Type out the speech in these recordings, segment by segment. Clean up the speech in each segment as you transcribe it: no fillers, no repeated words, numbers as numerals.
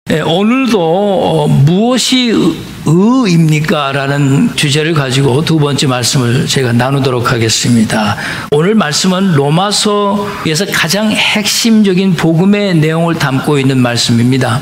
오늘도 무엇이 의입니까? 라는 주제를 가지고 두 번째 말씀을 제가 나누도록 하겠습니다. 오늘 말씀은 로마서에서 가장 핵심적인 복음의 내용을 담고 있는 말씀입니다.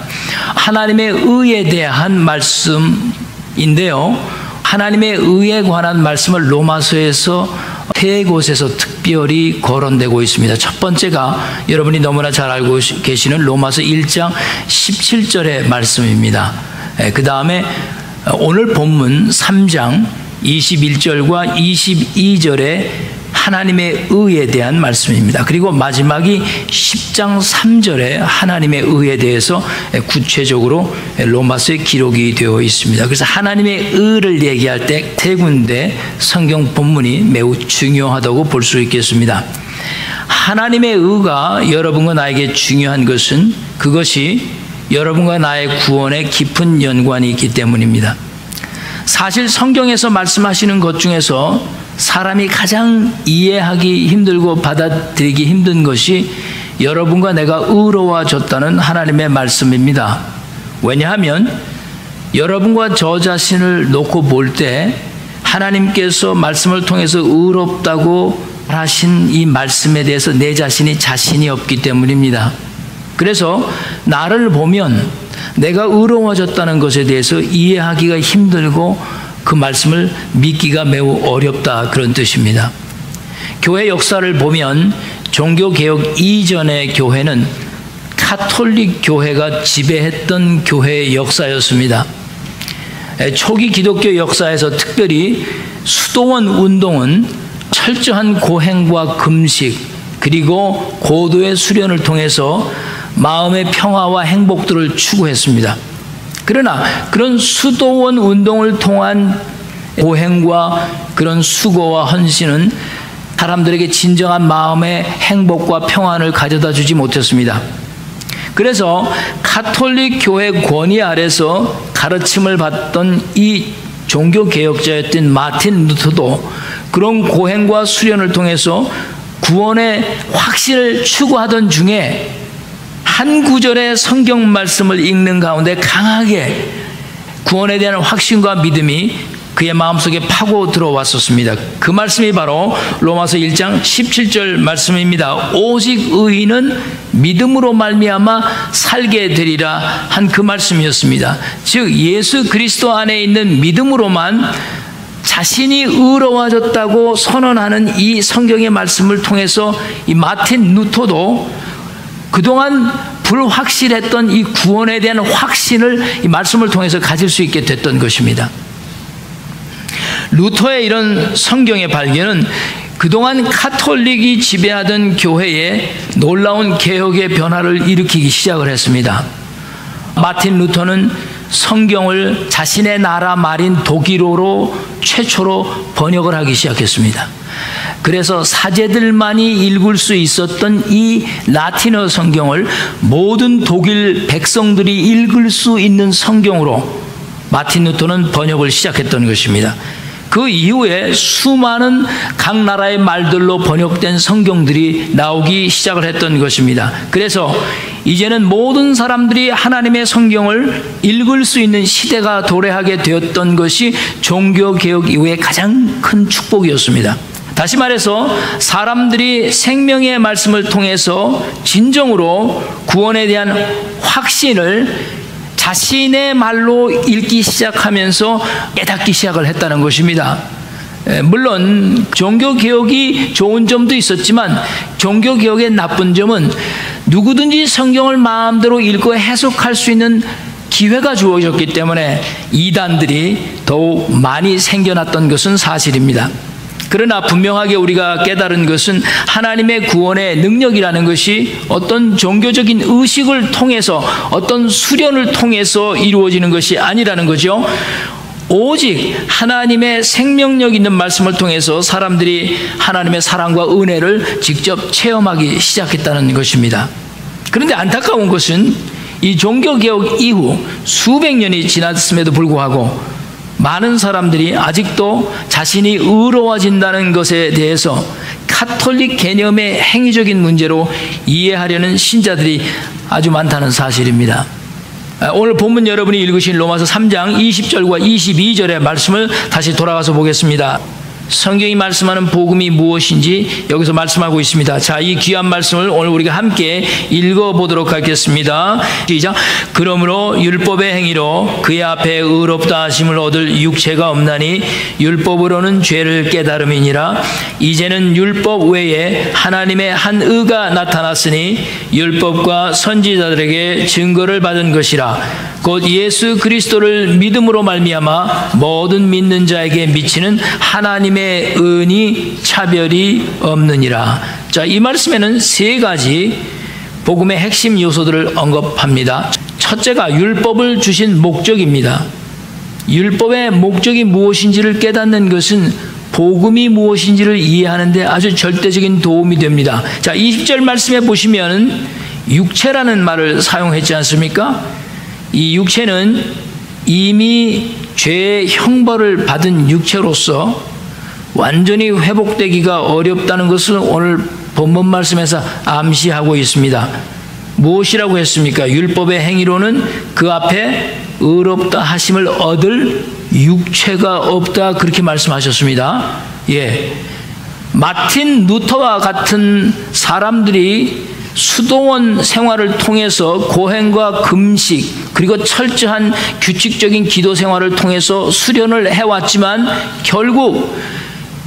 하나님의 의에 대한 말씀인데요. 하나님의 의에 관한 말씀을 로마서에서 세 곳에서 특별히 거론되고 있습니다. 첫 번째가 여러분이 너무나 잘 알고 계시는 로마서 1장 17절의 말씀입니다. 그 다음에 오늘 본문 3장 21절과 22절의 하나님의 의에 대한 말씀입니다. 그리고 마지막이 10장 3절에 하나님의 의에 대해서 구체적으로 로마서에 기록이 되어 있습니다. 그래서 하나님의 의를 얘기할 때 세 군데 성경 본문이 매우 중요하다고 볼 수 있겠습니다. 하나님의 의가 여러분과 나에게 중요한 것은 그것이 여러분과 나의 구원에 깊은 연관이 있기 때문입니다. 사실 성경에서 말씀하시는 것 중에서 사람이 가장 이해하기 힘들고 받아들이기 힘든 것이 여러분과 내가 의로워졌다는 하나님의 말씀입니다. 왜냐하면 여러분과 저 자신을 놓고 볼 때 하나님께서 말씀을 통해서 의롭다고 하신 이 말씀에 대해서 내 자신이 자신이 없기 때문입니다. 그래서 나를 보면 내가 의로워졌다는 것에 대해서 이해하기가 힘들고 그 말씀을 믿기가 매우 어렵다, 그런 뜻입니다. 교회 역사를 보면 종교개혁 이전의 교회는 카톨릭 교회가 지배했던 교회의 역사였습니다. 초기 기독교 역사에서 특별히 수도원 운동은 철저한 고행과 금식 그리고 고도의 수련을 통해서 마음의 평화와 행복들을 추구했습니다. 그러나 그런 수도원 운동을 통한 고행과 그런 수고와 헌신은 사람들에게 진정한 마음의 행복과 평안을 가져다 주지 못했습니다. 그래서 카톨릭 교회 권위 아래서 가르침을 받던 이 종교개혁자였던 마틴 루터도 그런 고행과 수련을 통해서 구원의 확신을 추구하던 중에 한 구절의 성경 말씀을 읽는 가운데 강하게 구원에 대한 확신과 믿음이 그의 마음속에 파고 들어왔었습니다. 그 말씀이 바로 로마서 1장 17절 말씀입니다. 오직 의인은 믿음으로 말미암아 살게 되리라 한 그 말씀이었습니다. 즉 예수 그리스도 안에 있는 믿음으로만 자신이 의로워졌다고 선언하는 이 성경의 말씀을 통해서 이 마틴 루터도 그동안 불확실했던 이 구원에 대한 확신을 이 말씀을 통해서 가질 수 있게 됐던 것입니다. 루터의 이런 성경의 발견은 그동안 카톨릭이 지배하던 교회에 놀라운 개혁의 변화를 일으키기 시작을 했습니다. 마틴 루터는 성경을 자신의 나라 말인 독일어로 최초로 번역을 하기 시작했습니다. 그래서 사제들만이 읽을 수 있었던 이 라틴어 성경을 모든 독일 백성들이 읽을 수 있는 성경으로 마틴 루터는 번역을 시작했던 것입니다. 그 이후에 수많은 각 나라의 말들로 번역된 성경들이 나오기 시작을 했던 것입니다. 그래서 이제는 모든 사람들이 하나님의 성경을 읽을 수 있는 시대가 도래하게 되었던 것이 종교개혁 이후의 가장 큰 축복이었습니다. 다시 말해서 사람들이 생명의 말씀을 통해서 진정으로 구원에 대한 확신을 자신의 말로 읽기 시작하면서 깨닫기 시작을 했다는 것입니다. 물론 종교개혁이 좋은 점도 있었지만 종교개혁의 나쁜 점은 누구든지 성경을 마음대로 읽고 해석할 수 있는 기회가 주어졌기 때문에 이단들이 더욱 많이 생겨났던 것은 사실입니다. 그러나 분명하게 우리가 깨달은 것은 하나님의 구원의 능력이라는 것이 어떤 종교적인 의식을 통해서 어떤 수련을 통해서 이루어지는 것이 아니라는 거죠. 오직 하나님의 생명력 있는 말씀을 통해서 사람들이 하나님의 사랑과 은혜를 직접 체험하기 시작했다는 것입니다. 그런데 안타까운 것은 이 종교개혁 이후 수백 년이 지났음에도 불구하고 많은 사람들이 아직도 자신이 의로워진다는 것에 대해서 카톨릭 개념의 행위적인 문제로 이해하려는 신자들이 아주 많다는 사실입니다. 오늘 본문 여러분이 읽으신 로마서 3장 20절과 22절의 말씀을 다시 돌아가서 보겠습니다. 성경이 말씀하는 복음이 무엇인지 여기서 말씀하고 있습니다. 자, 이 귀한 말씀을 오늘 우리가 함께 읽어보도록 하겠습니다. 시작. 그러므로 율법의 행위로 그의 앞에 의롭다 하심을 얻을 육체가 없나니 율법으로는 죄를 깨달음이니라. 이제는 율법 외에 하나님의 한 의가 나타났으니 율법과 선지자들에게 증거를 받은 것이라. 곧 예수 그리스도를 믿음으로 말미암아 모든 믿는 자에게 미치는 하나님의 은이 차별이 없느니라. 자, 이 말씀에는 세 가지 복음의 핵심 요소들을 언급합니다. 첫째가 율법을 주신 목적입니다. 율법의 목적이 무엇인지를 깨닫는 것은 복음이 무엇인지를 이해하는 데 아주 절대적인 도움이 됩니다. 자, 20절 말씀에 보시면 육체라는 말을 사용했지 않습니까? 이 육체는 이미 죄의 형벌을 받은 육체로서 완전히 회복되기가 어렵다는 것을 오늘 본문 말씀에서 암시하고 있습니다. 무엇이라고 했습니까? 율법의 행위로는 그 앞에 의롭다 하심을 얻을 육체가 없다, 그렇게 말씀하셨습니다. 예, 마틴 루터와 같은 사람들이 수도원 생활을 통해서 고행과 금식 그리고 철저한 규칙적인 기도 생활을 통해서 수련을 해왔지만 결국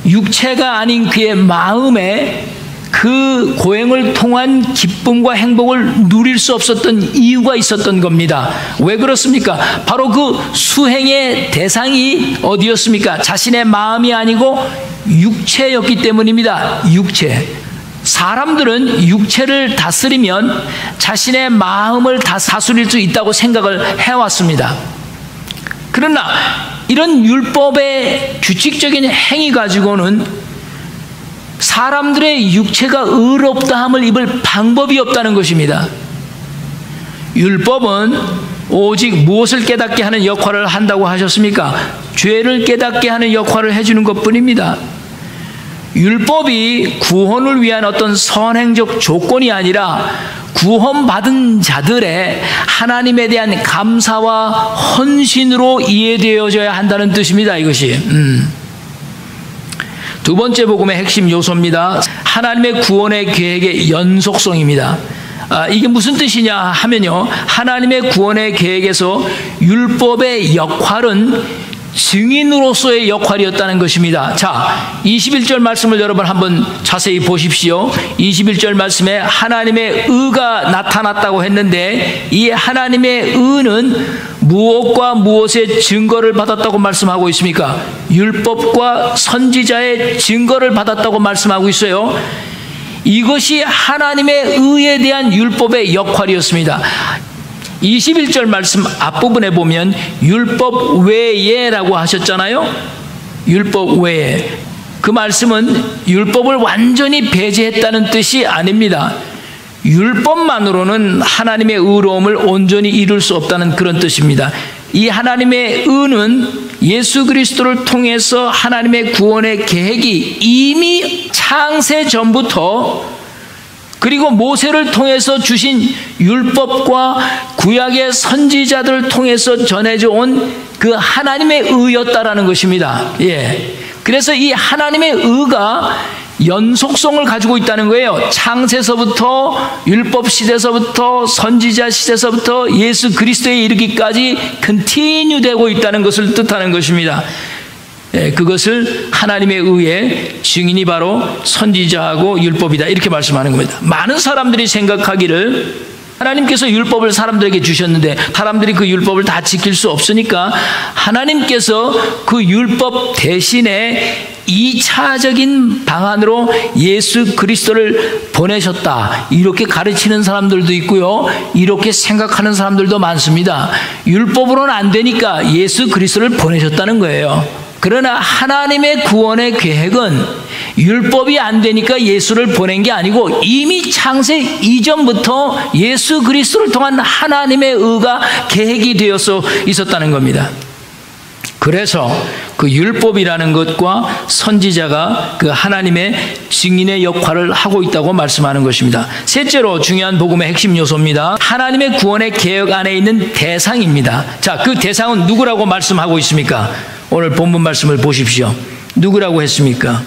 육체가 아닌 그의 마음에 그 고행을 통한 기쁨과 행복을 누릴 수 없었던 이유가 있었던 겁니다. 왜 그렇습니까? 바로 그 수행의 대상이 어디였습니까? 자신의 마음이 아니고 육체였기 때문입니다. 육체. 사람들은 육체를 다스리면 자신의 마음을 다 다스릴 수 있다고 생각을 해왔습니다. 그러나 이런 율법의 규칙적인 행위 가지고는 사람들의 육체가 의롭다함을 입을 방법이 없다는 것입니다. 율법은 오직 무엇을 깨닫게 하는 역할을 한다고 하셨습니까? 죄를 깨닫게 하는 역할을 해주는 것뿐입니다. 율법이 구원을 위한 어떤 선행적 조건이 아니라 구원받은 자들의 하나님에 대한 감사와 헌신으로 이해되어져야 한다는 뜻입니다. 이것이 두 번째 복음의 핵심 요소입니다. 하나님의 구원의 계획의 연속성입니다. 이게 무슨 뜻이냐 하면요, 하나님의 구원의 계획에서 율법의 역할은 증인으로서의 역할이었다는 것입니다. 자, 21절 말씀을 여러분 한번 자세히 보십시오. 21절 말씀에 하나님의 의가 나타났다고 했는데 이 하나님의 의는 무엇과 무엇의 증거를 받았다고 말씀하고 있습니까? 율법과 선지자의 증거를 받았다고 말씀하고 있어요. 이것이 하나님의 의에 대한 율법의 역할이었습니다. 21절 말씀 앞부분에 보면 율법 외에라고 하셨잖아요. 율법 외에. 그 말씀은 율법을 완전히 배제했다는 뜻이 아닙니다. 율법만으로는 하나님의 의로움을 온전히 이룰 수 없다는 그런 뜻입니다. 이 하나님의 의는 예수 그리스도를 통해서 하나님의 구원의 계획이 이미 창세 전부터 그리고 모세를 통해서 주신 율법과 구약의 선지자들을 통해서 전해져 온 그 하나님의 의였다라는 것입니다. 예. 그래서 이 하나님의 의가 연속성을 가지고 있다는 거예요. 창세서부터 율법 시대서부터 선지자 시대서부터 예수 그리스도에 이르기까지 컨티뉴 되고 있다는 것을 뜻하는 것입니다. 예, 그것을 하나님의 의의 증인이 바로 선지자하고 율법이다, 이렇게 말씀하는 겁니다. 많은 사람들이 생각하기를 하나님께서 율법을 사람들에게 주셨는데 사람들이 그 율법을 다 지킬 수 없으니까 하나님께서 그 율법 대신에 2차적인 방안으로 예수 그리스도를 보내셨다, 이렇게 가르치는 사람들도 있고요, 이렇게 생각하는 사람들도 많습니다. 율법으로는 안 되니까 예수 그리스도를 보내셨다는 거예요. 그러나 하나님의 구원의 계획은 율법이 안 되니까 예수를 보낸 게 아니고 이미 창세 이전부터 예수 그리스도를 통한 하나님의 의가 계획이 되어서 있었다는 겁니다. 그래서 그 율법이라는 것과 선지자가 그 하나님의 증인의 역할을 하고 있다고 말씀하는 것입니다. 셋째로 중요한 복음의 핵심 요소입니다. 하나님의 구원의 계획 안에 있는 대상입니다. 자, 그 대상은 누구라고 말씀하고 있습니까? 오늘 본문 말씀을 보십시오. 누구라고 했습니까?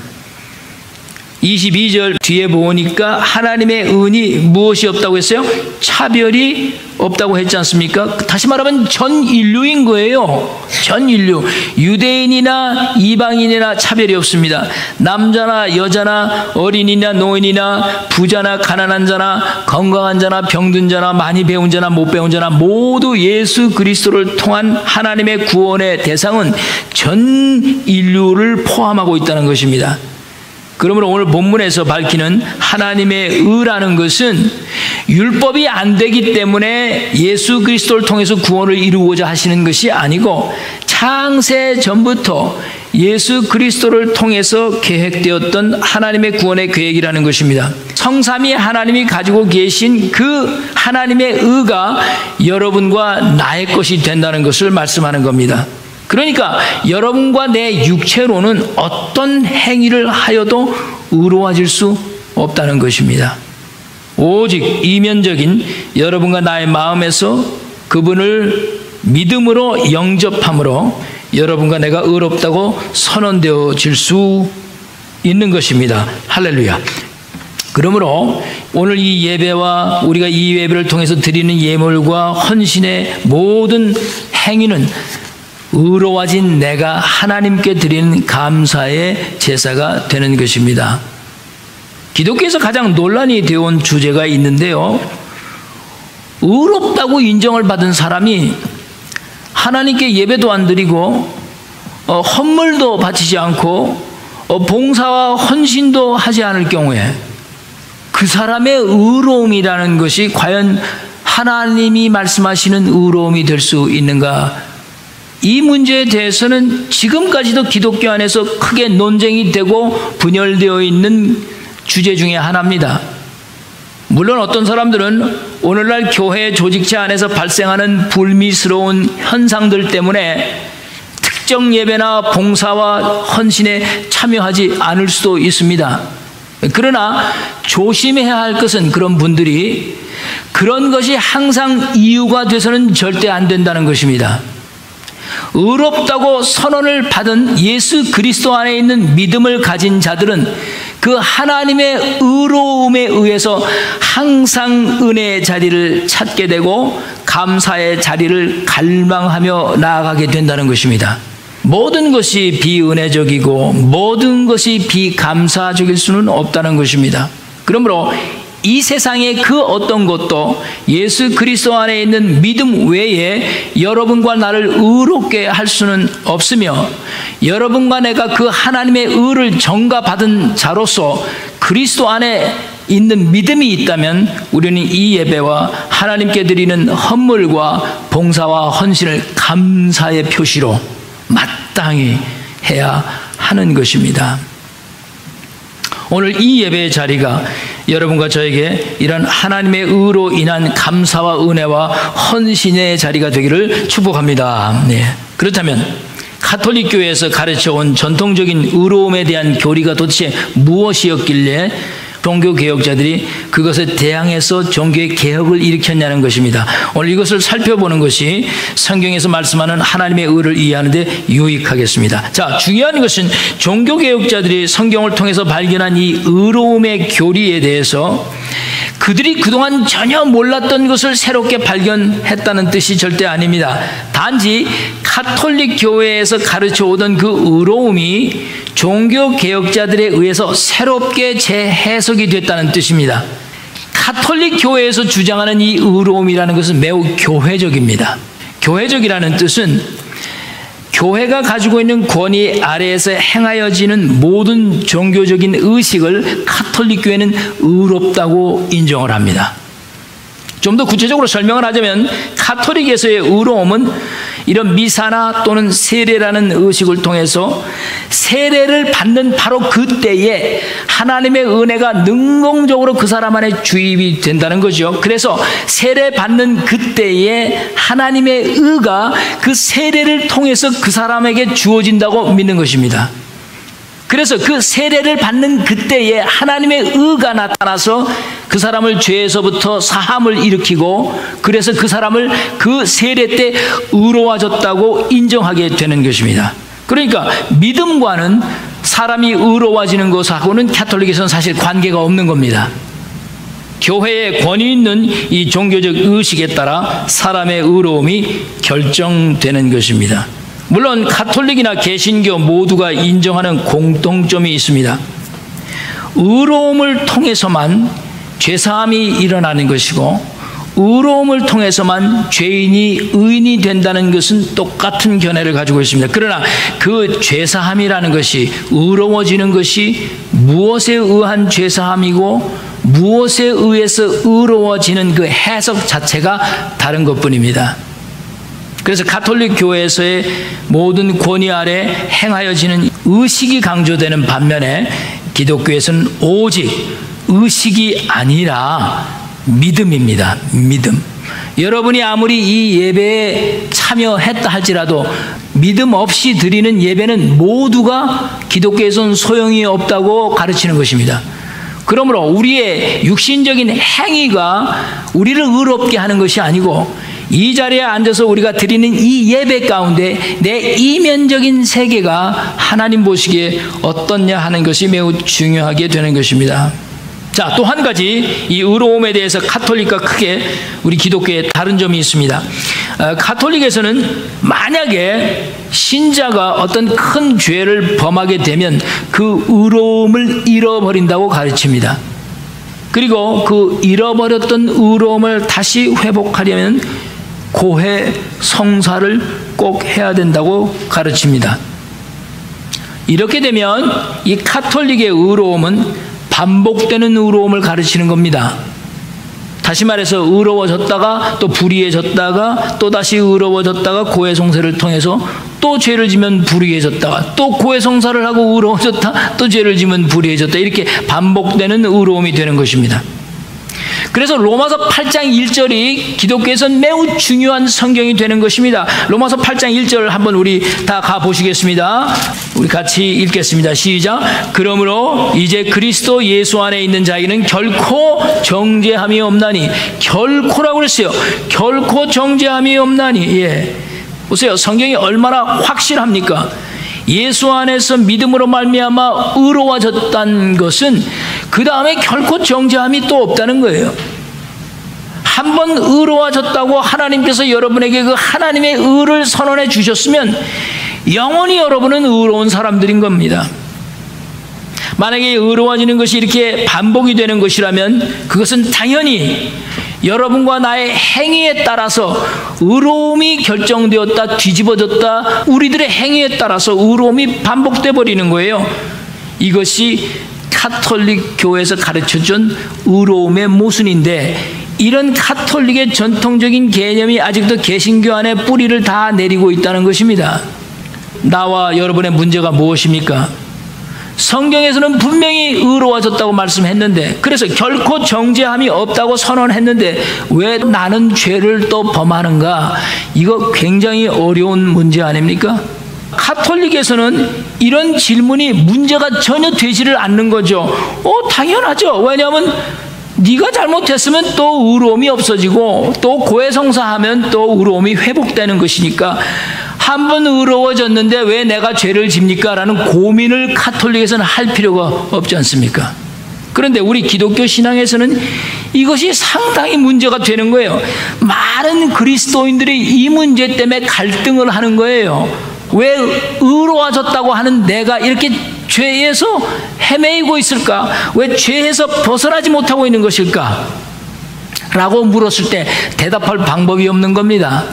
22절 뒤에 보니까 하나님의 은이 무엇이 없다고 했어요? 차별이 없다고 했지 않습니까? 다시 말하면 전 인류인 거예요. 전 인류. 유대인이나 이방인이나 차별이 없습니다. 남자나 여자나 어린이나 노인이나 부자나 가난한 자나 건강한 자나 병든 자나 많이 배운 자나 못 배운 자나 모두 예수 그리스도를 통한 하나님의 구원의 대상은 전 인류를 포함하고 있다는 것입니다. 그러므로 오늘 본문에서 밝히는 하나님의 의라는 것은 율법이 안 되기 때문에 예수 그리스도를 통해서 구원을 이루고자 하시는 것이 아니고 창세 전부터 예수 그리스도를 통해서 계획되었던 하나님의 구원의 계획이라는 것입니다. 성삼위 하나님이 가지고 계신 그 하나님의 의가 여러분과 나의 것이 된다는 것을 말씀하는 겁니다. 그러니까 여러분과 내 육체로는 어떤 행위를 하여도 의로워질 수 없다는 것입니다. 오직 이면적인 여러분과 나의 마음에서 그분을 믿음으로 영접함으로 여러분과 내가 의롭다고 선언되어질 수 있는 것입니다. 할렐루야. 그러므로 오늘 이 예배와 우리가 이 예배를 통해서 드리는 예물과 헌신의 모든 행위는 의로워진 내가 하나님께 드리는 감사의 제사가 되는 것입니다. 기독교에서 가장 논란이 되어온 주제가 있는데요. 의롭다고 인정을 받은 사람이 하나님께 예배도 안 드리고 헌물도 바치지 않고 봉사와 헌신도 하지 않을 경우에 그 사람의 의로움이라는 것이 과연 하나님이 말씀하시는 의로움이 될 수 있는가? 이 문제에 대해서는 지금까지도 기독교 안에서 크게 논쟁이 되고 분열되어 있는 주제 중에 하나입니다. 물론 어떤 사람들은 오늘날 교회 조직체 안에서 발생하는 불미스러운 현상들 때문에 특정 예배나 봉사와 헌신에 참여하지 않을 수도 있습니다. 그러나 조심해야 할 것은 그런 분들이 그런 것이 항상 이유가 돼서는 절대 안 된다는 것입니다. 의롭다고 선언을 받은 예수 그리스도 안에 있는 믿음을 가진 자들은 그 하나님의 의로움에 의해서 항상 은혜의 자리를 찾게 되고 감사의 자리를 갈망하며 나아가게 된다는 것입니다. 모든 것이 비은혜적이고 모든 것이 비감사적일 수는 없다는 것입니다. 그러므로 이 세상의 그 어떤 것도 예수 그리스도 안에 있는 믿음 외에 여러분과 나를 의롭게 할 수는 없으며 여러분과 내가 그 하나님의 의를 전가받은 자로서 그리스도 안에 있는 믿음이 있다면 우리는 이 예배와 하나님께 드리는 헌물과 봉사와 헌신을 감사의 표시로 마땅히 해야 하는 것입니다. 오늘 이 예배의 자리가 여러분과 저에게 이런 하나님의 의로 인한 감사와 은혜와 헌신의 자리가 되기를 축복합니다. 네. 그렇다면 가톨릭 교회에서 가르쳐온 전통적인 의로움에 대한 교리가 도대체 무엇이었길래 종교개혁자들이 그것에 대항해서 종교의 개혁을 일으켰냐는 것입니다. 오늘 이것을 살펴보는 것이 성경에서 말씀하는 하나님의 의를 이해하는 데 유익하겠습니다. 자, 중요한 것은 종교개혁자들이 성경을 통해서 발견한 이 의로움의 교리에 대해서 그들이 그동안 전혀 몰랐던 것을 새롭게 발견했다는 뜻이 절대 아닙니다. 단지 가톨릭 교회에서 가르쳐 오던 그 의로움이 종교개혁자들에 의해서 새롭게 재해석이 됐다는 뜻입니다. 가톨릭 교회에서 주장하는 이 의로움이라는 것은 매우 교회적입니다. 교회적이라는 뜻은 교회가 가지고 있는 권위 아래에서 행하여지는 모든 종교적인 의식을 가톨릭 교회는 의롭다고 인정을 합니다. 좀 더 구체적으로 설명을 하자면 가톨릭에서의 의로움은 이런 미사나 또는 세례라는 의식을 통해서 세례를 받는 바로 그때에 하나님의 은혜가 능동적으로 그 사람 안에 주입이 된다는 거죠. 그래서 세례 받는 그때에 하나님의 의가 그 세례를 통해서 그 사람에게 주어진다고 믿는 것입니다. 그래서 그 세례를 받는 그때에 하나님의 의가 나타나서 그 사람을 죄에서부터 사함을 일으키고 그래서 그 사람을 그 세례 때 의로워졌다고 인정하게 되는 것입니다. 그러니까 믿음과는 사람이 의로워지는 것하고는 가톨릭에서는 사실 관계가 없는 겁니다. 교회에 권위 있는 이 종교적 의식에 따라 사람의 의로움이 결정되는 것입니다. 물론 가톨릭이나 개신교 모두가 인정하는 공통점이 있습니다. 의로움을 통해서만 죄사함이 일어나는 것이고 의로움을 통해서만 죄인이 의인이 된다는 것은 똑같은 견해를 가지고 있습니다. 그러나 그 죄사함이라는 것이 의로워지는 것이 무엇에 의한 죄사함이고 무엇에 의해서 의로워지는 그 해석 자체가 다른 것뿐입니다. 그래서 가톨릭 교회에서의 모든 권위 아래 행하여지는 의식이 강조되는 반면에 기독교에서는 오직 의식이 아니라 믿음입니다. 믿음. 여러분이 아무리 이 예배에 참여했다 할지라도 믿음 없이 드리는 예배는 모두가 기독교에서는 소용이 없다고 가르치는 것입니다. 그러므로 우리의 육신적인 행위가 우리를 의롭게 하는 것이 아니고 이 자리에 앉아서 우리가 드리는 이 예배 가운데 내 이면적인 세계가 하나님 보시기에 어떻냐 하는 것이 매우 중요하게 되는 것입니다. 자, 또 한 가지 이 의로움에 대해서 가톨릭과 크게 우리 기독교에 다른 점이 있습니다. 가톨릭에서는 만약에 신자가 어떤 큰 죄를 범하게 되면 그 의로움을 잃어버린다고 가르칩니다. 그리고 그 잃어버렸던 의로움을 다시 회복하려면 고해 성사를 꼭 해야 된다고 가르칩니다. 이렇게 되면 이 가톨릭의 의로움은 반복되는 의로움을 가르치는 겁니다. 다시 말해서 의로워졌다가 또 불의해졌다가 또 다시 의로워졌다가 고해성사를 통해서 또 죄를 지면 불의해졌다가 또 고해성사를 하고 의로워졌다 또 죄를 지면 불의해졌다 이렇게 반복되는 의로움이 되는 것입니다. 그래서 로마서 8장 1절이 기독교에서는 매우 중요한 성경이 되는 것입니다. 로마서 8장 1절 한번 우리 다 가보시겠습니다. 우리 같이 읽겠습니다. 시작. 그러므로 이제 그리스도 예수 안에 있는 자에게는 결코 정죄함이 없나니. 결코라고 그랬어요. 결코 정죄함이 없나니. 예. 보세요. 성경이 얼마나 확실합니까? 예수 안에서 믿음으로 말미암아 의로워졌다는 것은 그 다음에 결코 정죄함이 또 없다는 거예요. 한번 의로워졌다고 하나님께서 여러분에게 그 하나님의 의를 선언해 주셨으면 영원히 여러분은 의로운 사람들인 겁니다. 만약에 의로워지는 것이 이렇게 반복이 되는 것이라면 그것은 당연히 여러분과 나의 행위에 따라서 의로움이 결정되었다, 뒤집어졌다, 우리들의 행위에 따라서 의로움이 반복돼 버리는 거예요. 이것이 가톨릭 교회에서 가르쳐준 의로움의 모순인데 이런 가톨릭의 전통적인 개념이 아직도 개신교 안에 뿌리를 다 내리고 있다는 것입니다. 나와 여러분의 문제가 무엇입니까? 성경에서는 분명히 의로워졌다고 말씀했는데 그래서 결코 정죄함이 없다고 선언했는데 왜 나는 죄를 또 범하는가? 이거 굉장히 어려운 문제 아닙니까? 가톨릭에서는 이런 질문이 문제가 전혀 되지를 않는 거죠. 당연하죠. 왜냐하면 네가 잘못했으면 또 의로움이 없어지고 또 고해성사하면 또 의로움이 회복되는 것이니까 한 번 의로워졌는데 왜 내가 죄를 집니까? 라는 고민을 가톨릭에서는 할 필요가 없지 않습니까? 그런데 우리 기독교 신앙에서는 이것이 상당히 문제가 되는 거예요. 많은 그리스도인들이 이 문제 때문에 갈등을 하는 거예요. 왜 의로워졌다고 하는 내가 이렇게 죄에서 헤매이고 있을까? 왜 죄에서 벗어나지 못하고 있는 것일까? 라고 물었을 때 대답할 방법이 없는 겁니다.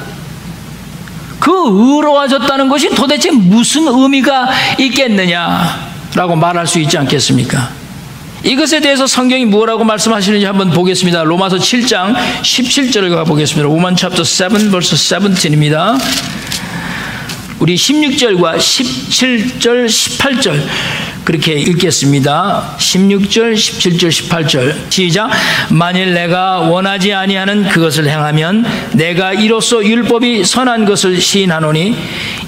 그 의로워졌다는 것이 도대체 무슨 의미가 있겠느냐라고 말할 수 있지 않겠습니까? 이것에 대해서 성경이 뭐라고 말씀하시는지 한번 보겠습니다. 로마서 7장 17절을 가보겠습니다. Roman chapter 7 verse 17입니다. 우리 16절과 17절, 18절 그렇게 읽겠습니다. 16절, 17절, 18절 시작. 만일 내가 원하지 아니하는 그것을 행하면 내가 이로써 율법이 선한 것을 시인하노니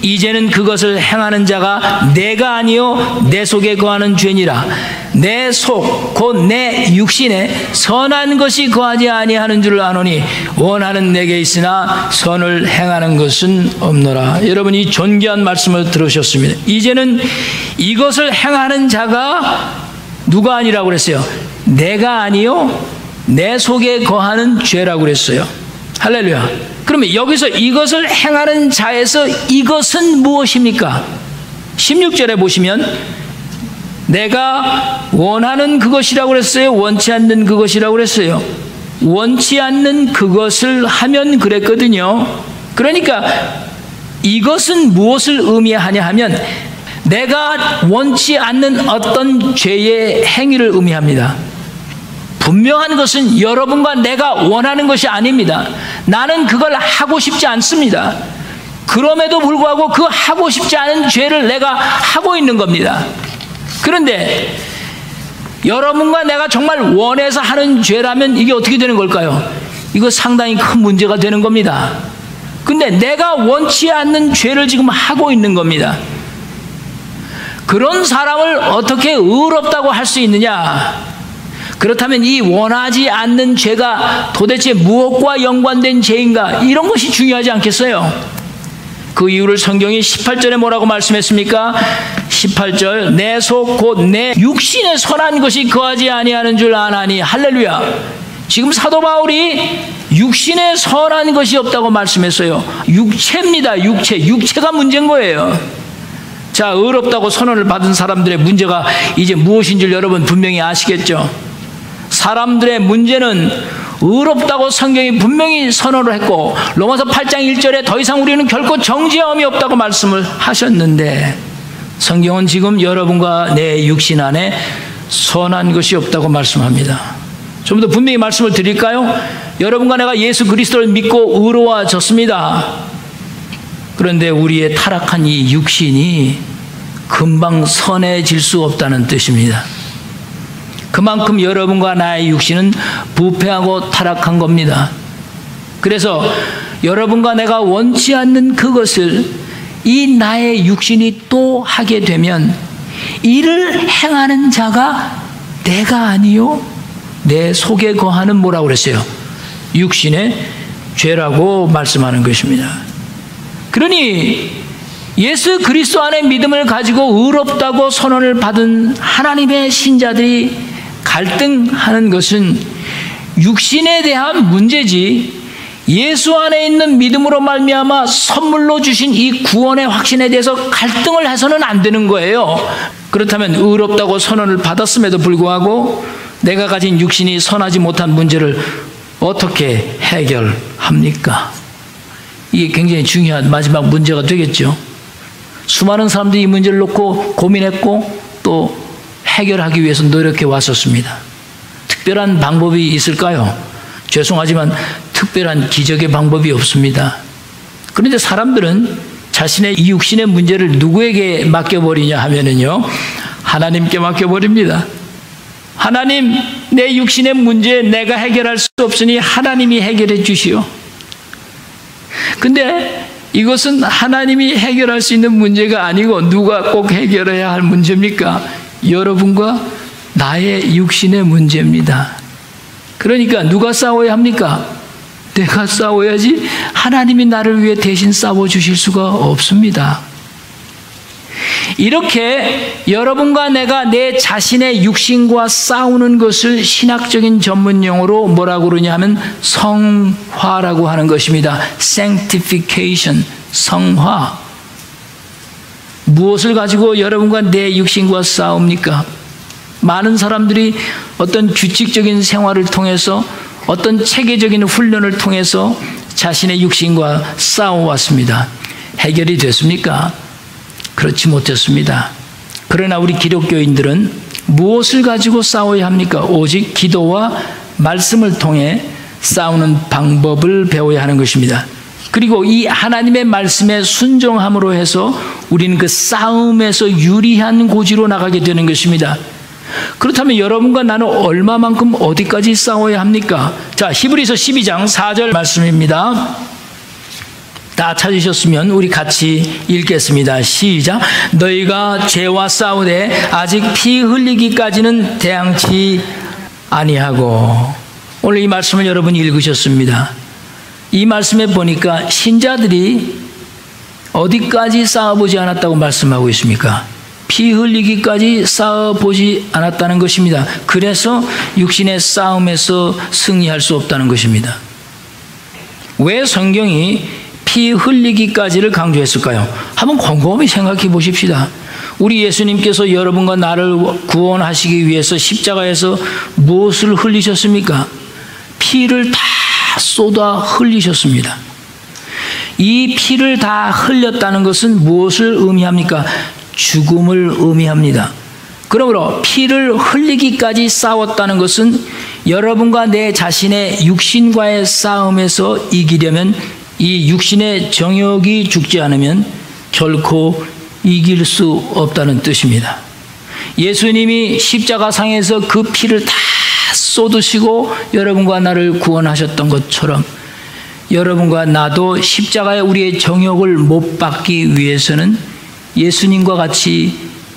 이제는 그것을 행하는 자가 내가 아니요 내 속에 거하는 죄니라. 내 속 곧 내 육신에 선한 것이 거하지 아니하는 줄 아노니 원하는 내게 있으나 선을 행하는 것은 없노라. 여러분, 이 존귀한 말씀을 들으셨습니다. 이제는 이것을 행하는 자가 누가 아니라고 그랬어요? 내가 아니요 내 속에 거하는 죄라고 그랬어요. 할렐루야. 그러면 여기서 이것을 행하는 자에서 이것은 무엇입니까? 16절에 보시면 내가 원하는 그것이라고 그랬어요? 원치 않는 그것이라고 그랬어요? 원치 않는 그것을 하면 그랬거든요. 그러니까 이것은 무엇을 의미하냐 하면 내가 원치 않는 어떤 죄의 행위를 의미합니다. 분명한 것은 여러분과 내가 원하는 것이 아닙니다. 나는 그걸 하고 싶지 않습니다. 그럼에도 불구하고 그 하고 싶지 않은 죄를 내가 하고 있는 겁니다. 그런데 여러분과 내가 정말 원해서 하는 죄라면 이게 어떻게 되는 걸까요? 이거 상당히 큰 문제가 되는 겁니다. 근데 내가 원치 않는 죄를 지금 하고 있는 겁니다. 그런 사람을 어떻게 의롭다고 할 수 있느냐? 그렇다면 이 원하지 않는 죄가 도대체 무엇과 연관된 죄인가? 이런 것이 중요하지 않겠어요? 그 이유를 성경이 18절에 뭐라고 말씀했습니까? 18절 내 속 곧 내 육신에 선한 것이 거하지 아니하는 줄 아나니. 할렐루야. 지금 사도 바울이 육신에 선한 것이 없다고 말씀했어요. 육체입니다. 육체가 문제인 거예요. 자, 의롭다고 선언을 받은 사람들의 문제가 이제 무엇인 줄 여러분 분명히 아시겠죠? 사람들의 문제는 의롭다고 성경이 분명히 선언을 했고 로마서 8장 1절에 더 이상 우리는 결코 정죄함이 없다고 말씀을 하셨는데 성경은 지금 여러분과 내 육신 안에 선한 것이 없다고 말씀합니다. 좀 더 분명히 말씀을 드릴까요? 여러분과 내가 예수 그리스도를 믿고 의로워졌습니다. 그런데 우리의 타락한 이 육신이 금방 선해질 수 없다는 뜻입니다. 그만큼 여러분과 나의 육신은 부패하고 타락한 겁니다. 그래서 여러분과 내가 원치 않는 그것을 이 나의 육신이 또 하게 되면 이를 행하는 자가 내가 아니요 내 속에 거하는 뭐라고 그랬어요? 육신의 죄라고 말씀하는 것입니다. 그러니 예수 그리스도 안에 믿음을 가지고 의롭다고 선언을 받은 하나님의 신자들이 갈등하는 것은 육신에 대한 문제지 예수 안에 있는 믿음으로 말미암아 선물로 주신 이 구원의 확신에 대해서 갈등을 해서는 안 되는 거예요. 그렇다면 의롭다고 선언을 받았음에도 불구하고 내가 가진 육신이 선하지 못한 문제를 어떻게 해결합니까? 이게 굉장히 중요한 마지막 문제가 되겠죠. 수많은 사람들이 이 문제를 놓고 고민했고 또 해결하기 위해서 노력해 왔었습니다. 특별한 방법이 있을까요? 죄송하지만 특별한 기적의 방법이 없습니다. 그런데 사람들은 자신의 이 육신의 문제를 누구에게 맡겨버리냐 하면은요, 하나님께 맡겨버립니다. 하나님, 내 육신의 문제 내가 해결할 수 없으니 하나님이 해결해 주시오. 근데 이것은 하나님이 해결할 수 있는 문제가 아니고 누가 꼭 해결해야 할 문제입니까? 여러분과 나의 육신의 문제입니다. 그러니까 누가 싸워야 합니까? 내가 싸워야지 하나님이 나를 위해 대신 싸워주실 수가 없습니다. 이렇게 여러분과 내가 내 자신의 육신과 싸우는 것을 신학적인 전문용어로 뭐라고 그러냐 하면 성화라고 하는 것입니다. Sanctification, 성화. 무엇을 가지고 여러분과 내 육신과 싸웁니까? 많은 사람들이 어떤 규칙적인 생활을 통해서 어떤 체계적인 훈련을 통해서 자신의 육신과 싸워왔습니다. 해결이 됐습니까? 그렇지 못했습니다. 그러나 우리 기독교인들은 무엇을 가지고 싸워야 합니까? 오직 기도와 말씀을 통해 싸우는 방법을 배워야 하는 것입니다. 그리고 이 하나님의 말씀에 순종함으로 해서 우리는 그 싸움에서 유리한 고지로 나가게 되는 것입니다. 그렇다면 여러분과 나는 얼마만큼 어디까지 싸워야 합니까? 자, 히브리서 12장 4절 말씀입니다. 다 찾으셨으면 우리 같이 읽겠습니다. 시작. 너희가 죄와 싸우되 아직 피 흘리기까지는 대항치 아니하고. 오늘 이 말씀을 여러분이 읽으셨습니다. 이 말씀에 보니까 신자들이 어디까지 싸워보지 않았다고 말씀하고 있습니까? 피 흘리기까지 싸워보지 않았다는 것입니다. 그래서 육신의 싸움에서 승리할 수 없다는 것입니다. 왜 성경이 피 흘리기까지를 강조했을까요? 한번 곰곰이 생각해 보십시다. 우리 예수님께서 여러분과 나를 구원하시기 위해서 십자가에서 무엇을 흘리셨습니까? 피를 다 쏟아 흘리셨습니다. 이 피를 다 흘렸다는 것은 무엇을 의미합니까? 죽음을 의미합니다. 그러므로 피를 흘리기까지 싸웠다는 것은 여러분과 내 자신의 육신과의 싸움에서 이기려면 이 육신의 정욕이 죽지 않으면 결코 이길 수 없다는 뜻입니다. 예수님이 십자가상에서 그 피를 다 쏟으시고 여러분과 나를 구원하셨던 것처럼 여러분과 나도 십자가에 우리의 정욕을 못 받기 위해서는 예수님과 같이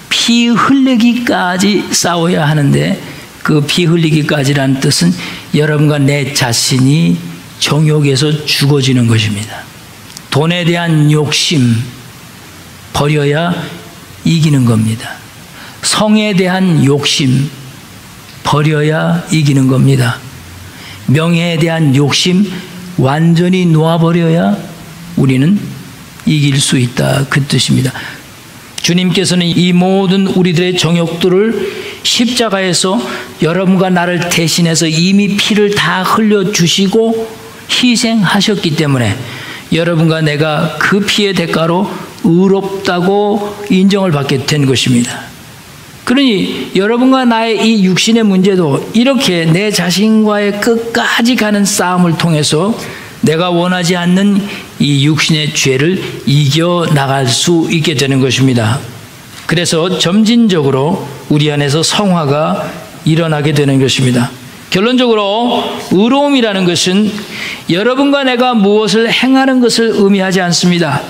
피 흘리기까지 싸워야 하는데, 그 피 흘리기까지라는 뜻은 여러분과 내 자신이 정욕에서 죽어지는 것입니다. 돈에 대한 욕심 버려야 이기는 겁니다. 성에 대한 욕심 버려야 이기는 겁니다. 명예에 대한 욕심 완전히 놓아버려야 우리는 이길 수 있다, 그 뜻입니다. 주님께서는 이 모든 우리들의 정욕들을 십자가에서 여러분과 나를 대신해서 이미 피를 다 흘려주시고 희생하셨기 때문에 여러분과 내가 그 피의 대가로 의롭다고 인정을 받게 된 것입니다. 그러니 여러분과 나의 이 육신의 문제도 이렇게 내 자신과의 끝까지 가는 싸움을 통해서 내가 원하지 않는 이 육신의 죄를 이겨나갈 수 있게 되는 것입니다. 그래서 점진적으로 우리 안에서 성화가 일어나게 되는 것입니다. 결론적으로 의로움이라는 것은 여러분과 내가 무엇을 행하는 것을 의미하지 않습니다.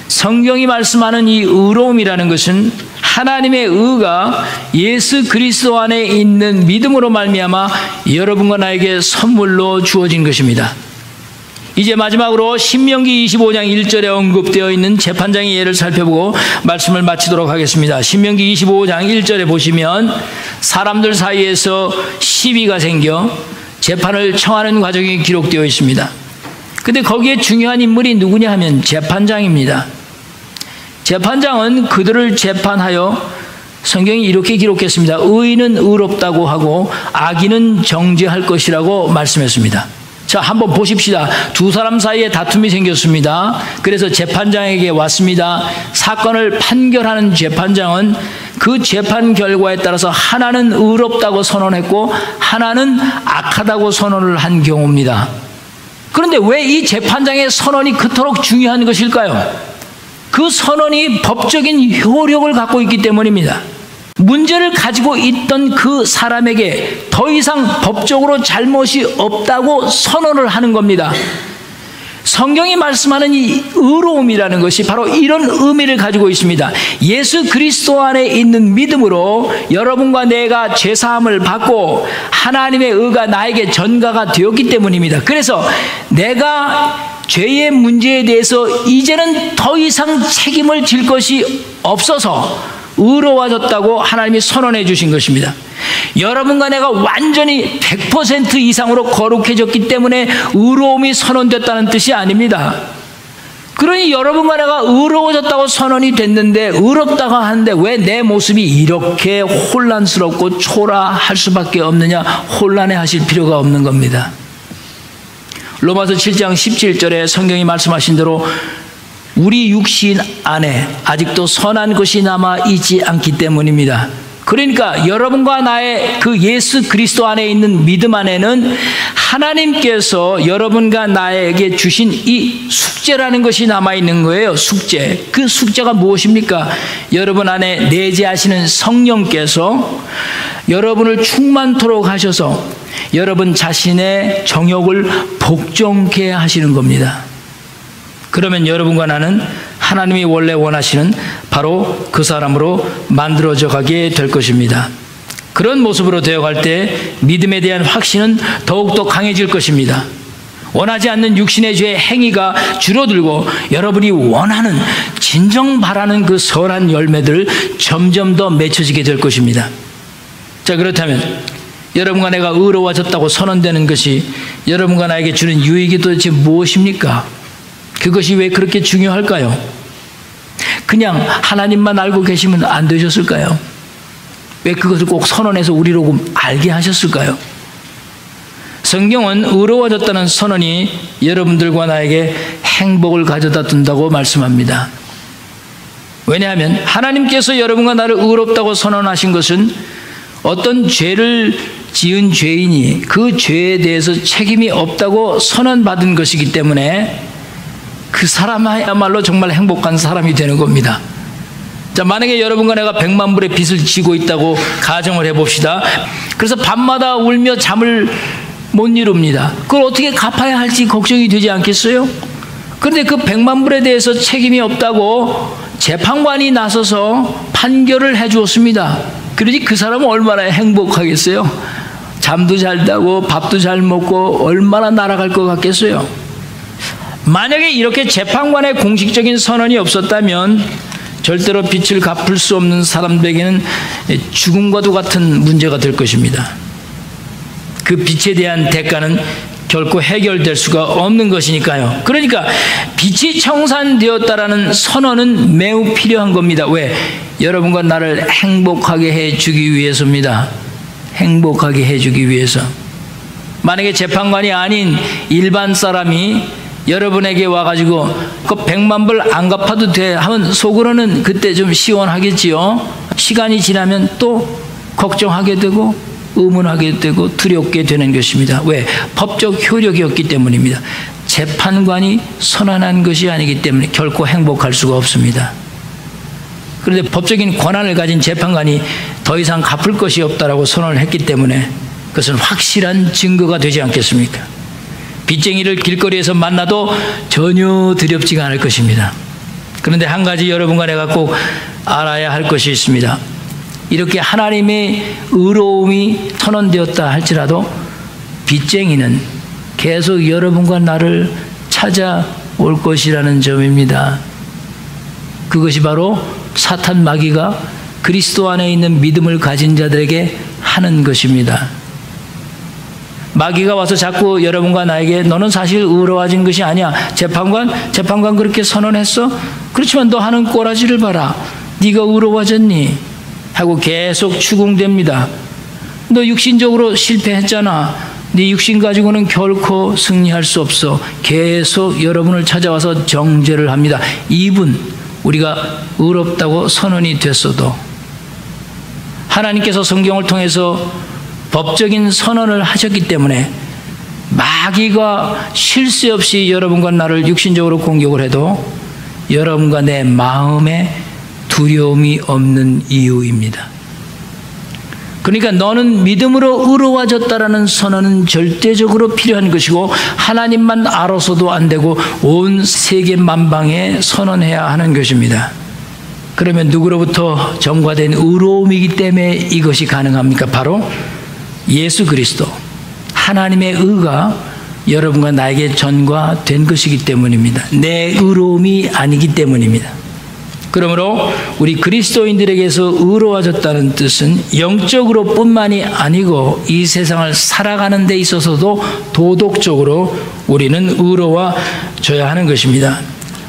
성경이 말씀하는 이 의로움이라는 것은 하나님의 의가 예수 그리스도 안에 있는 믿음으로 말미암아 여러분과 나에게 선물로 주어진 것입니다. 이제 마지막으로 신명기 25장 1절에 언급되어 있는 재판장의 예를 살펴보고 말씀을 마치도록 하겠습니다. 신명기 25장 1절에 보시면 사람들 사이에서 시비가 생겨 재판을 청하는 과정이 기록되어 있습니다. 근데 거기에 중요한 인물이 누구냐 하면 재판장입니다. 재판장은 그들을 재판하여 성경이 이렇게 기록했습니다. 의인은 의롭다고 하고 악인은 정죄할 것이라고 말씀했습니다. 자, 한번 보십시다. 두 사람 사이에 다툼이 생겼습니다. 그래서 재판장에게 왔습니다. 사건을 판결하는 재판장은 그 재판 결과에 따라서 하나는 의롭다고 선언했고 하나는 악하다고 선언을 한 경우입니다. 그런데 왜 이 재판장의 선언이 그토록 중요한 것일까요? 그 선언이 법적인 효력을 갖고 있기 때문입니다. 문제를 가지고 있던 그 사람에게 더 이상 법적으로 잘못이 없다고 선언을 하는 겁니다. 성경이 말씀하는 이 의로움이라는 것이 바로 이런 의미를 가지고 있습니다. 예수 그리스도 안에 있는 믿음으로 여러분과 내가 죄사함을 받고 하나님의 의가 나에게 전가가 되었기 때문입니다. 그래서 내가 죄의 문제에 대해서 이제는 더 이상 책임을 질 것이 없어서 의로워졌다고 하나님이 선언해 주신 것입니다. 여러분과 내가 완전히 100% 이상으로 거룩해졌기 때문에 의로움이 선언됐다는 뜻이 아닙니다. 그러니 여러분과 내가 의로워졌다고 선언이 됐는데, 의롭다고 하는데 왜 내 모습이 이렇게 혼란스럽고 초라할 수밖에 없느냐? 혼란해 하실 필요가 없는 겁니다. 로마서 7장 17절에 성경이 말씀하신 대로 우리 육신 안에 아직도 선한 것이 남아 있지 않기 때문입니다. 그러니까 여러분과 나의 그 예수 그리스도 안에 있는 믿음 안에는 하나님께서 여러분과 나에게 주신 이 숙제라는 것이 남아있는 거예요. 숙제. 그 숙제가 무엇입니까? 여러분 안에 내재하시는 성령께서 여러분을 충만토록 하셔서 여러분 자신의 정욕을 복종케 하시는 겁니다. 그러면 여러분과 나는 하나님이 원래 원하시는 바로 그 사람으로 만들어져 가게 될 것입니다. 그런 모습으로 되어갈 때 믿음에 대한 확신은 더욱더 강해질 것입니다. 원하지 않는 육신의 죄의 행위가 줄어들고 여러분이 원하는 진정 바라는 그 선한 열매들을 점점 더 맺혀지게 될 것입니다. 자, 그렇다면 여러분과 내가 의로워졌다고 선언되는 것이 여러분과 나에게 주는 유익이 도대체 무엇입니까? 그것이 왜 그렇게 중요할까요? 그냥 하나님만 알고 계시면 안 되셨을까요? 왜 그것을 꼭 선언해서 우리로 알게 하셨을까요? 성경은 의로워졌다는 선언이 여러분들과 나에게 행복을 가져다 준다고 말씀합니다. 왜냐하면 하나님께서 여러분과 나를 의롭다고 선언하신 것은 어떤 죄를 지은 죄인이 그 죄에 대해서 책임이 없다고 선언받은 것이기 때문에 그 사람이야말로 정말 행복한 사람이 되는 겁니다. 자, 만약에 여러분과 내가 100만 불의 빚을 지고 있다고 가정을 해봅시다. 그래서 밤마다 울며 잠을 못 이룹니다. 그걸 어떻게 갚아야 할지 걱정이 되지 않겠어요? 그런데 그 100만 불에 대해서 책임이 없다고 재판관이 나서서 판결을 해 주었습니다. 그러니 그 사람은 얼마나 행복하겠어요? 잠도 잘 자고 밥도 잘 먹고 얼마나 날아갈 것 같겠어요? 만약에 이렇게 재판관의 공식적인 선언이 없었다면 절대로 빚을 갚을 수 없는 사람들에게는 죽음과도 같은 문제가 될 것입니다. 그 빚에 대한 대가는 결코 해결될 수가 없는 것이니까요. 그러니까 빚이 청산되었다라는 선언은 매우 필요한 겁니다. 왜? 여러분과 나를 행복하게 해주기 위해서입니다. 행복하게 해주기 위해서. 만약에 재판관이 아닌 일반 사람이 여러분에게 와가지고 그 100만 불 안 갚아도 돼 하면 속으로는 그때 좀 시원하겠지요. 시간이 지나면 또 걱정하게 되고 의문하게 되고 두렵게 되는 것입니다. 왜? 법적 효력이 없기 때문입니다. 재판관이 선언한 것이 아니기 때문에 결코 행복할 수가 없습니다. 그런데 법적인 권한을 가진 재판관이 더 이상 갚을 것이 없다라고 선언을 했기 때문에 그것은 확실한 증거가 되지 않겠습니까? 빚쟁이를 길거리에서 만나도 전혀 두렵지가 않을 것입니다. 그런데 한 가지 여러분과 내가 꼭 알아야 할 것이 있습니다. 이렇게 하나님의 의로움이 선언되었다 할지라도 빚쟁이는 계속 여러분과 나를 찾아올 것이라는 점입니다. 그것이 바로 사탄 마귀가 그리스도 안에 있는 믿음을 가진 자들에게 하는 것입니다. 마귀가 와서 자꾸 여러분과 나에게 너는 사실 의로워진 것이 아니야. 재판관 그렇게 선언했어? 그렇지만 너 하는 꼬라지를 봐라. 네가 의로워졌니? 하고 계속 추궁됩니다. 너 육신적으로 실패했잖아. 네 육신 가지고는 결코 승리할 수 없어. 계속 여러분을 찾아와서 정죄를 합니다. 이분 우리가 의롭다고 선언이 됐어도 하나님께서 성경을 통해서 법적인 선언을 하셨기 때문에 마귀가 쉴 새 없이 여러분과 나를 육신적으로 공격을 해도 여러분과 내 마음에 두려움이 없는 이유입니다. 그러니까 너는 믿음으로 의로워졌다라는 선언은 절대적으로 필요한 것이고 하나님만 알아서도 안 되고 온 세계 만방에 선언해야 하는 것입니다. 그러면 누구로부터 전가된 의로움이기 때문에 이것이 가능합니까? 바로 예수 그리스도 하나님의 의가 여러분과 나에게 전가된 것이기 때문입니다. 내 의로움이 아니기 때문입니다. 그러므로 우리 그리스도인들에게서 의로워졌다는 뜻은 영적으로 뿐만이 아니고 이 세상을 살아가는 데 있어서도 도덕적으로 우리는 의로워져야 하는 것입니다.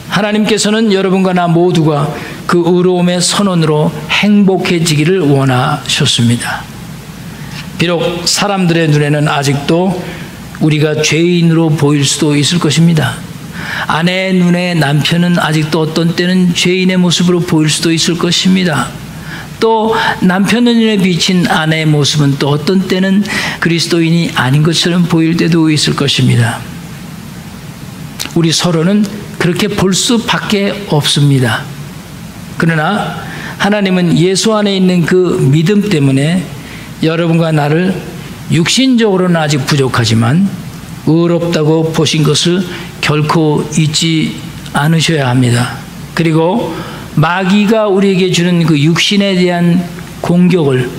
하나님께서는 여러분과 나 모두가 그 의로움의 선언으로 행복해지기를 원하셨습니다. 비록 사람들의 눈에는 아직도 우리가 죄인으로 보일 수도 있을 것입니다. 아내의 눈에 남편은 아직도 어떤 때는 죄인의 모습으로 보일 수도 있을 것입니다. 또 남편 눈에 비친 아내의 모습은 또 어떤 때는 그리스도인이 아닌 것처럼 보일 때도 있을 것입니다. 우리 서로는 그렇게 볼 수밖에 없습니다. 그러나 하나님은 예수 안에 있는 그 믿음 때문에 여러분과 나를 육신적으로는 아직 부족하지만 의롭다고 보신 것을 결코 잊지 않으셔야 합니다. 그리고 마귀가 우리에게 주는 그 육신에 대한 공격을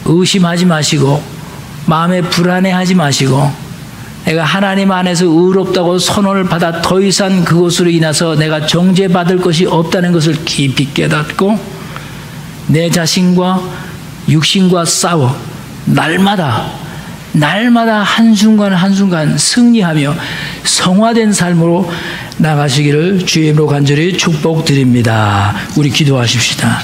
의심하지 마시고 마음에 불안해하지 마시고 내가 하나님 안에서 의롭다고 선언을 받아 더 이상 그것으로 인해서 내가 정죄받을 것이 없다는 것을 깊이 깨닫고 내 자신과 육신과 싸워 날마다 한순간 한순간 승리하며 성화된 삶으로 나가시기를 주의 이름으로 간절히 축복드립니다. 우리 기도하십시다.